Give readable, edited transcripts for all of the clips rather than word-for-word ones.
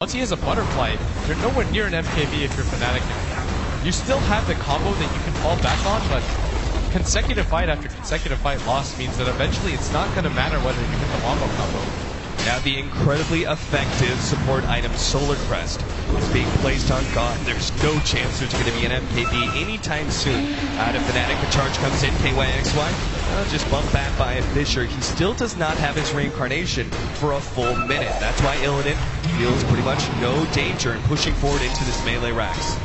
Once he has a butterfly, you're nowhere near an MKB if you're Fnatic. You still have the combo that you can fall back on, but consecutive fight after consecutive fight loss means that eventually it's not going to matter whether you hit the wombo combo. Now the incredibly effective support item Solar Crest is being placed on God. There's no chance there's going to be an MKB anytime soon. Out of Fnatic, the charge comes in, KYXY. Just bumped back by a Fisher. He still does not have his reincarnation for a full minute. That's why Illidan feels pretty much no danger in pushing forward into this melee Rax.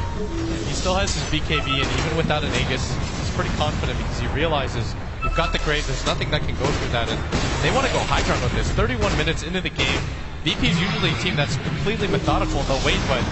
He still has his BKB, and even without an Aegis, he's pretty confident because he realizes you've got the grade, there's nothing that can go through that, and they want to go high ground with this. 31 minutes into the game, VP is usually a team that's completely methodical, they'll wait, but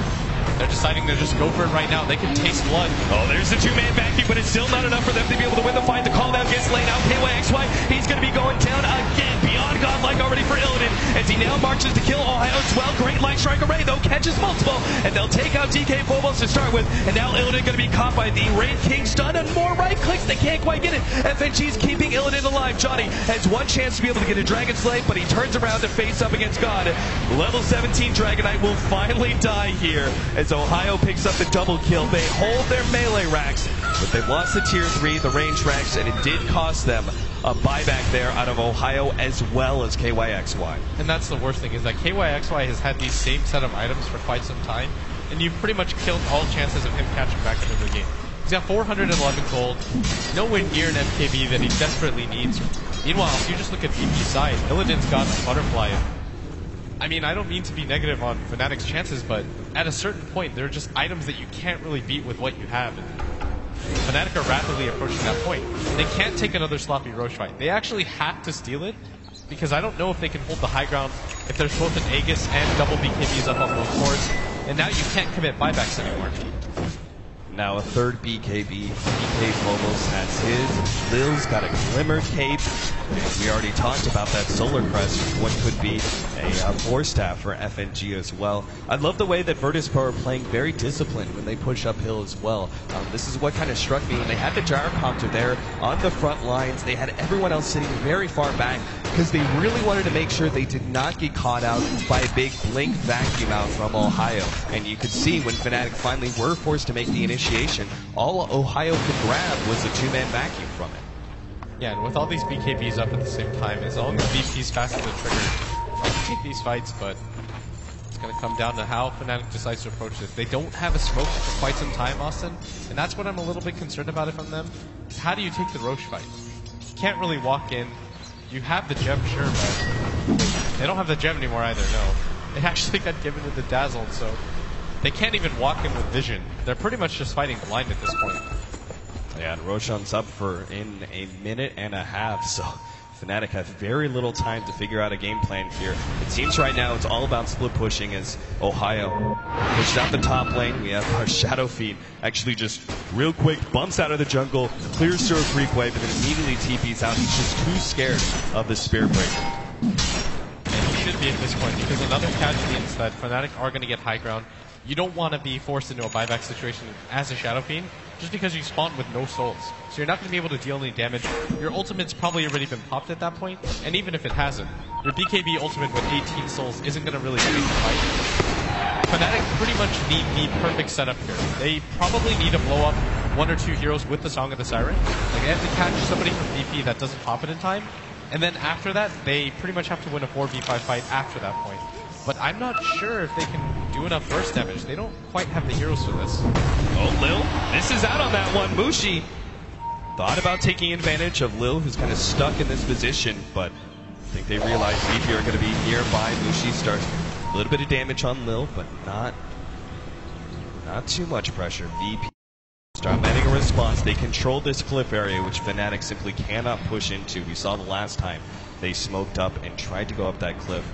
they're deciding to just go for it right now. They can taste blood. Oh, there's the two-man backing, but it's still not enough for them to be able to win the fight. The call down gets laid out. KYXY, he's going to be going down again. Beyond godlike already for Illidan, as he now marches to kill Ohio as well. Great light strike array, though, catches multiple, and they'll take out DK Phobos to start with, and now Illidan going to be caught by the Rain King stun, and more right clicks. They can't quite get it. FNG's keeping Illidan alive. Johnny has one chance to be able to get a Dragon Slave, but he turns around to face up against God. Level 17 Dragonite will finally die here, as Ohio picks up the double kill. They hold their melee Rax, but they lost the tier 3, the range Rax, and it did cost them a buyback there out of Ohio as well as KYXY. And that's the worst thing, is that KYXY has had these same set of items for quite some time, and you've pretty much killed all chances of him catching back into the game. He's got 411 gold, nowhere near an MKB that he desperately needs. Meanwhile, if you just look at VP's side, Illidan's got a butterfly. I mean, I don't mean to be negative on Fnatic's chances, but at a certain point, there are just items that you can't really beat with what you have. And Fnatic are rapidly approaching that point. They can't take another sloppy Roche fight. They actually have to steal it, because I don't know if they can hold the high ground if there's both an Aegis and double BKBs up on both cores. And now you can't commit buybacks anymore. Now a third BKB. DK Phobos has his. Lil's got a Glimmer Cape. And we already talked about that Solar Crest, what could be a 4-staff for FNG as well. I love the way that Virtus Pro are playing very disciplined when they push uphill as well. This is what kind of struck me when they had the gyrocopter there on the front lines. They had everyone else sitting very far back because they really wanted to make sure they did not get caught out by a big blink vacuum out from Ohio. And you could see when Fnatic finally were forced to make the initiation, all Ohio could grab was a two-man vacuum from it. Yeah, and with all these BKBs up at the same time, as long as VP's fast to the trigger, they can take these fights, but it's going to come down to how Fnatic decides to approach this. They don't have a smoke for quite some time, Austin, and that's what I'm a little bit concerned about from them. How do you take the Roche fight? You can't really walk in. You have the gem, sure, but they don't have the gem anymore either, no. They actually got given to the Dazzled, so they can't even walk in with vision. They're pretty much just fighting blind at this point. Yeah, and Roshan's up for in a minute and a half, so Fnatic have very little time to figure out a game plan here. It seems right now it's all about split pushing as Ohio pushes out the top lane. We have our Shadow Fiend actually just real quick bumps out of the jungle, clears through a creep wave, and then immediately TP's out. He's just too scared of the Spirit Breaker. And he should be at this point, because another casualty is that Fnatic are going to get high ground. You don't want to be forced into a buyback situation as a Shadow Fiend, just because you spawn with no souls. So you're not going to be able to deal any damage. Your ultimate's probably already been popped at that point, and even if it hasn't, your BKB ultimate with 18 souls isn't going to really change the fight. Fnatic pretty much need the perfect setup here. They probably need to blow up 1 or 2 heroes with the Song of the Siren. Like, they have to catch somebody from VP that doesn't pop it in time, and then after that, they pretty much have to win a 4v5 fight after that point. But I'm not sure if they can do enough burst damage. They don't quite have the heroes for this. Oh, Lil misses out on that one. Mushi thought about taking advantage of Lil, who's kind of stuck in this position, but I think they realize VP are going to be nearby. Mushi starts a little bit of damage on Lil, but not too much pressure. VP start getting a response. They control this cliff area, which Fnatic simply cannot push into. We saw the last time they smoked up and tried to go up that cliff.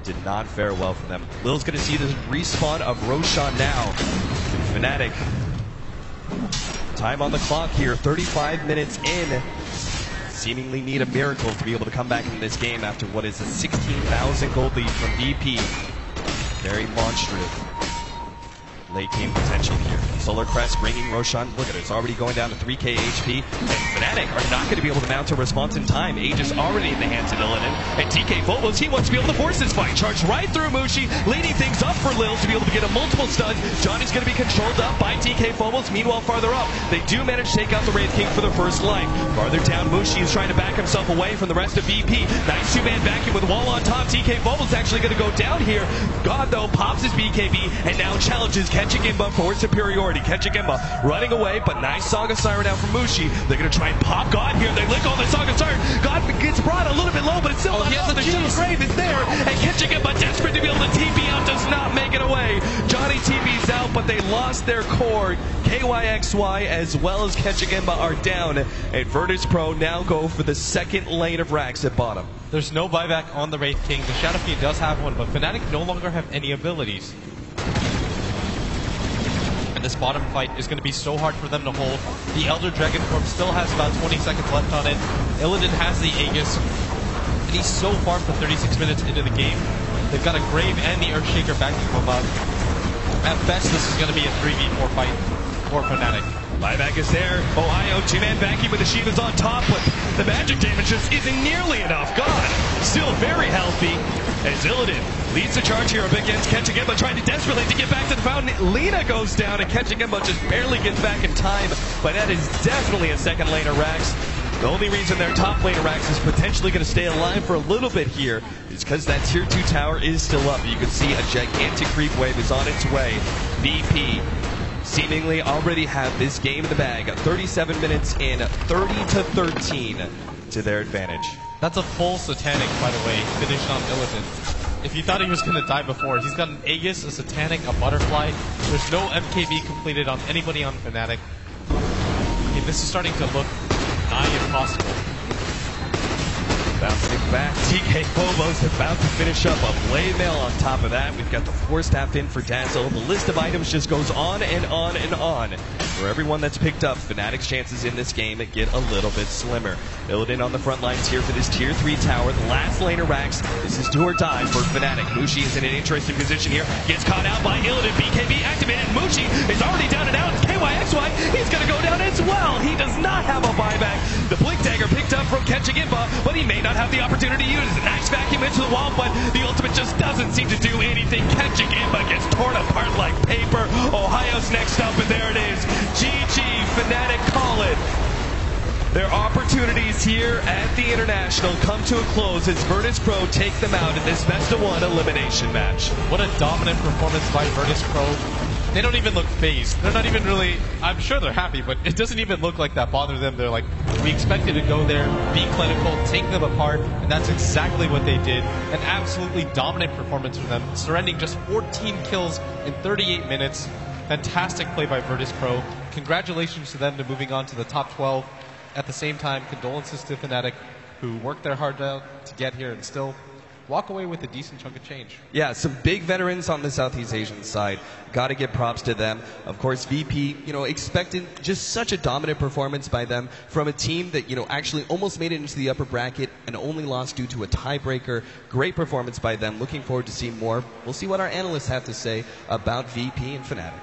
Did not fare well for them. Lil's going to see the respawn of Roshan now. Fnatic. Time on the clock here, 35 minutes in. Seemingly need a miracle to be able to come back in this game after what is a 16,000 gold lead from VP. Very monstrous. late game potential here. Solar Crest bringing Roshan. Look at it, it's already going down to 3k HP. And Fnatic are not going to be able to mount a response in time. Aegis already in the hands of Illidan. And TK Phobos, he wants to be able to force this fight. Charge right through Mushi, leading things up for Lil to be able to get a multiple stuns. Johnny's going to be controlled up by TK Phobos. Meanwhile, farther up, they do manage to take out the Wraith King for their first life. Farther down, Mushi is trying to back himself away from the rest of VP. Nice two-man vacuum with Wall on top. TK Phobos actually going to go down here. God, though, pops his BKB and now challenges Ketchigimba for superiority. Ketchigimba running away, but nice Saga Siren out from Mushi. They're going to try and pop God here. They lick on the Saga Siren. God gets brought a little bit low, but it's still not enough. The Shield's Grave is there, and Ketchigimba, desperate to be able to TP out, does not make it away. Johnny TP's out, but they lost their core. KYXY as well as Ketchigimba are down, and Virtus Pro now go for the second lane of racks at bottom. There's no buyback on the Wraith King. The Shadow Fiend does have one, but Fnatic no longer have any abilities. And this bottom fight is going to be so hard for them to hold. The Elder Dragon Form still has about 20 seconds left on it. Illidan has the Aegis, and he's so far for 36 minutes into the game. They've got a Grave and the Earthshaker backing them up. At best, this is going to be a 3v4 fight for Fnatic. Buyback is there. Ohio, two-man vacuum with the Shiva's on top, but the magic damage just isn't nearly enough. God, still very healthy as Illidan leads the charge here against Ketchigimba, trying to desperately to get back to the fountain. Lina goes down, and Ketchigimba just barely gets back in time, but that is definitely a second laner Rax. The only reason their top laner Rax is potentially going to stay alive for a little bit here is because that tier 2 tower is still up. You can see a gigantic creep wave is on its way. VP seemingly already have this game in the bag. 37 minutes in, 30-13 to their advantage. That's a full Satanic, by the way, finished on Illidan. If you thought he was going to die before, he's got an Aegis, a Satanic, a Butterfly. There's no MKB completed on anybody on Fnatic. I mean, this is starting to look nigh impossible. Bouncing back, TK Phobos about to finish up a blade mail. On top of that, we've got the force tap in for Dazzle. The list of items just goes on and on and on. For everyone that's picked up, Fnatic's chances in this game get a little bit slimmer. Illidan on the front lines here for this tier 3 tower. The last laner Rax. This is do or die for Fnatic. Mushi is in an interesting position here. Gets caught out by Illidan. BKB activated. Mushi is already down and out. KYXY, he's going to go down as well. He does not have a buyback. The Blink Dagger picked up from Ketchigimba, but he may not have the opportunity to use it. A nice vacuum into the wall, but the ultimate just doesn't seem to do anything. Ketchigimba gets torn apart like paper. Ohio's next up, and there it is. GG, Fnatic call it. Their opportunities here at the International come to a close as Virtus Pro take them out in this best-of-1 elimination match. What a dominant performance by Virtus Pro. They don't even look phased. They're not even really, I'm sure they're happy, but it doesn't even look like that bothered them. They're like, we expected to go there, be clinical, take them apart, and that's exactly what they did. An absolutely dominant performance for them, surrendering just 14 kills in 38 minutes. Fantastic play by Virtus Pro. Congratulations to them to moving on to the top 12. At the same time, condolences to Fnatic, who worked their heart out to get here and still walk away with a decent chunk of change. Yeah, some big veterans on the Southeast Asian side. Got to give props to them. Of course, VP, expecting just such a dominant performance by them from a team that, actually almost made it into the upper bracket and only lost due to a tiebreaker. Great performance by them. Looking forward to seeing more. We'll see what our analysts have to say about VP and Fnatic.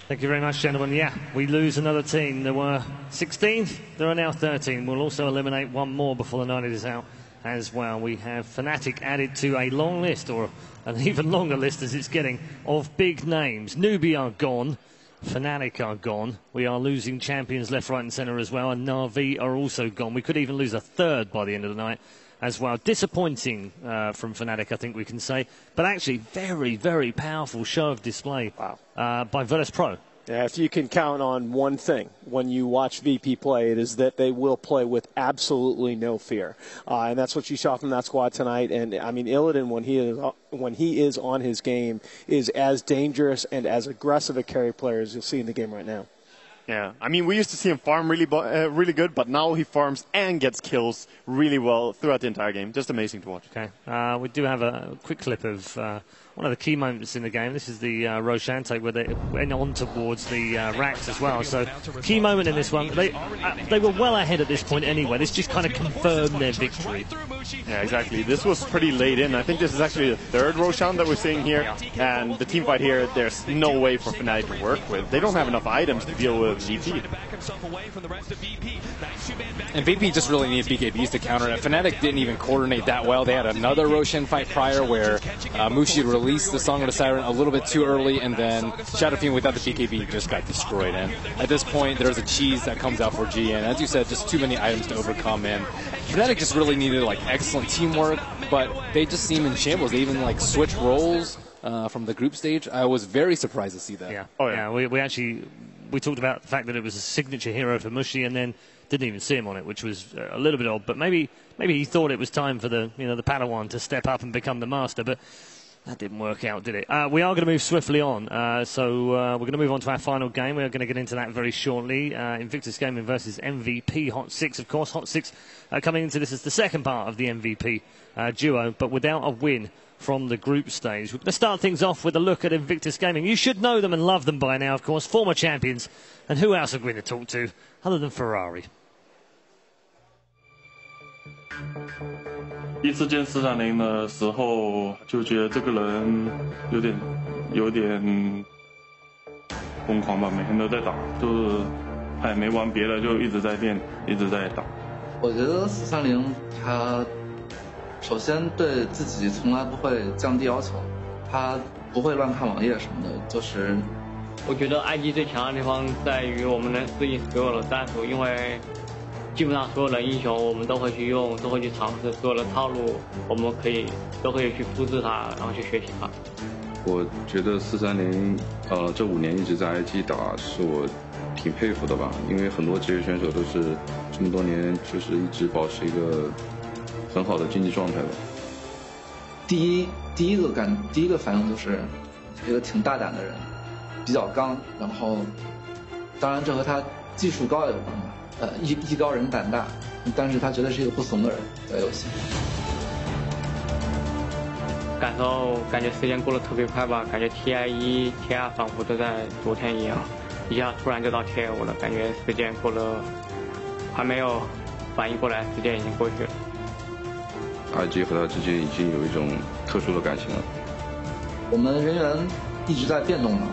Thank you very much, gentlemen. Yeah, we lose another team. There were 16, there are now 13. We'll also eliminate one more before the night is out as well. We have Fnatic added to a long list, or an even longer list as it's getting, of big names. Newbie are gone. Fnatic are gone. We are losing champions left, right and centre as well, and Na'Vi are also gone. We could even lose a third by the end of the night as well. Disappointing from Fnatic, I think we can say. But actually, very, very powerful show of display by Virtus Pro. Yeah, if you can count on one thing when you watch VP play, it is that they will play with absolutely no fear. And that's what you saw from that squad tonight. And, I mean, Illidan, when he is on his game, is as dangerous and as aggressive a carry player as you'll see in the game right now. Yeah, I mean, we used to see him farm really good, but now he farms and gets kills really well throughout the entire game. Just amazing to watch. Okay, we do have a quick clip of one of the key moments in the game. This is the Roshan take where they went on towards the racks as well. So key moment in this one. They were well ahead at this point anyway. This just kind of confirmed their victory. Yeah, exactly. This was pretty late in. I think this is actually the third Roshan that we're seeing here. And the team fight here, there's no way for Fnatic to work with. They don't have enough items to deal with VP. And VP just really needs BKBs to counter it. Fnatic didn't even coordinate that well. They had another Roshan fight prior where Mushi released the Song of the Siren a little bit too early, and then Shadow Fiend without the BKB just got destroyed. And at this point, there's a cheese that comes out for G, and as you said, just too many items to overcome. And Fnatic just really needed like excellent teamwork, but they just seem in shambles. They even like switch roles from the group stage. I was very surprised to see that. Yeah, we talked about the fact that it was a signature hero for Mushi, and then didn't even see him on it, which was a little bit odd. But maybe he thought it was time for the the Padawan to step up and become the master. But that didn't work out, did it? We are going to move swiftly on. So we're going to move on to our final game. We're going to get into that very shortly. Invictus Gaming versus MVP Hot 6, of course. Hot 6 coming into this as the second part of the MVP duo, but without a win from the group stage. We're going to start things off with a look at Invictus Gaming. You should know them and love them by now, of course. Former champions. And who else are we going to talk to other than Ferrari? 第一次见430的时候，就觉得这个人有点疯狂吧，每天都在打，就是他也没玩别的，就一直在练，一直在打。我觉得430他首先对自己从来不会降低要求，他不会乱看网页什么的，就是我觉得 IG 最强的地方在于我们能适应所有的战术，因为 基本上所有的英雄我们都会去用，都会去尝试所有的套路，我们都可以去复制它，然后去学习它。我觉得430这5年一直在 IG 打，是我挺佩服的吧，因为很多职业选手都是这么多年就是一直保持一个很好的竞技状态吧。第一个反应就是一个挺大胆的人，比较刚，然后当然这和他技术高也有关吧。 艺高人胆大，但是他绝对是一个不怂的人，在游戏。感觉时间过得特别快吧，感觉 TI1、TI2仿佛都在昨天一样，一下突然就到 TI5了，感觉时间过得还没有反应过来，时间已经过去了。IG 和他之间已经有一种特殊的感情了。我们人员一直在变动呢，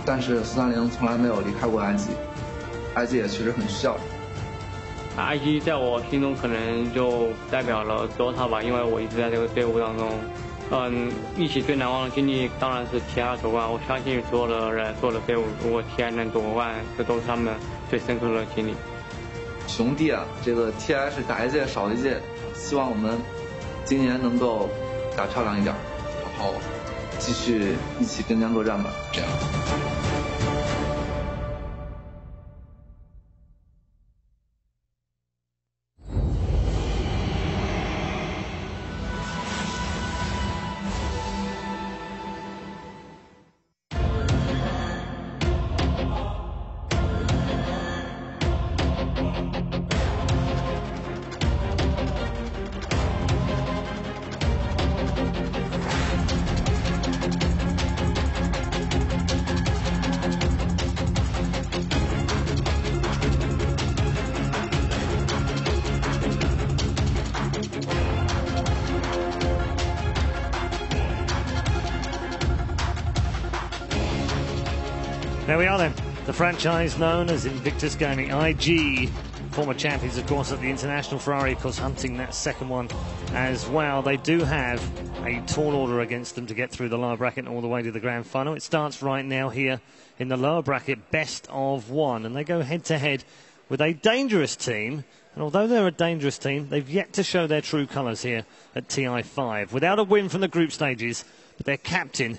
但是430从来没有离开过 IG。IG 也确实很需要。IG 在我心中可能就代表了 Dota 吧，因为我一直在这个队伍当中。一起最难忘的经历当然是 TI 夺冠。我相信所有的人、所有的队伍，如果 TI 能夺冠，这都是他们最深刻的经历。兄弟啊，这个 TI 是打一届少一届，希望我们今年能够打漂亮一点，然后继续一起并肩作战吧，这样。 There we are then, the franchise known as Invictus Gaming, IG, former champions of course at the International. Ferrari of course hunting that second one as well. They do have a tall order against them to get through the lower bracket and all the way to the grand final. It starts right now here in the lower bracket, best of one, and they go head to head with a dangerous team. And although they're a dangerous team, they've yet to show their true colours here at TI5. Without a win from the group stages, but their captain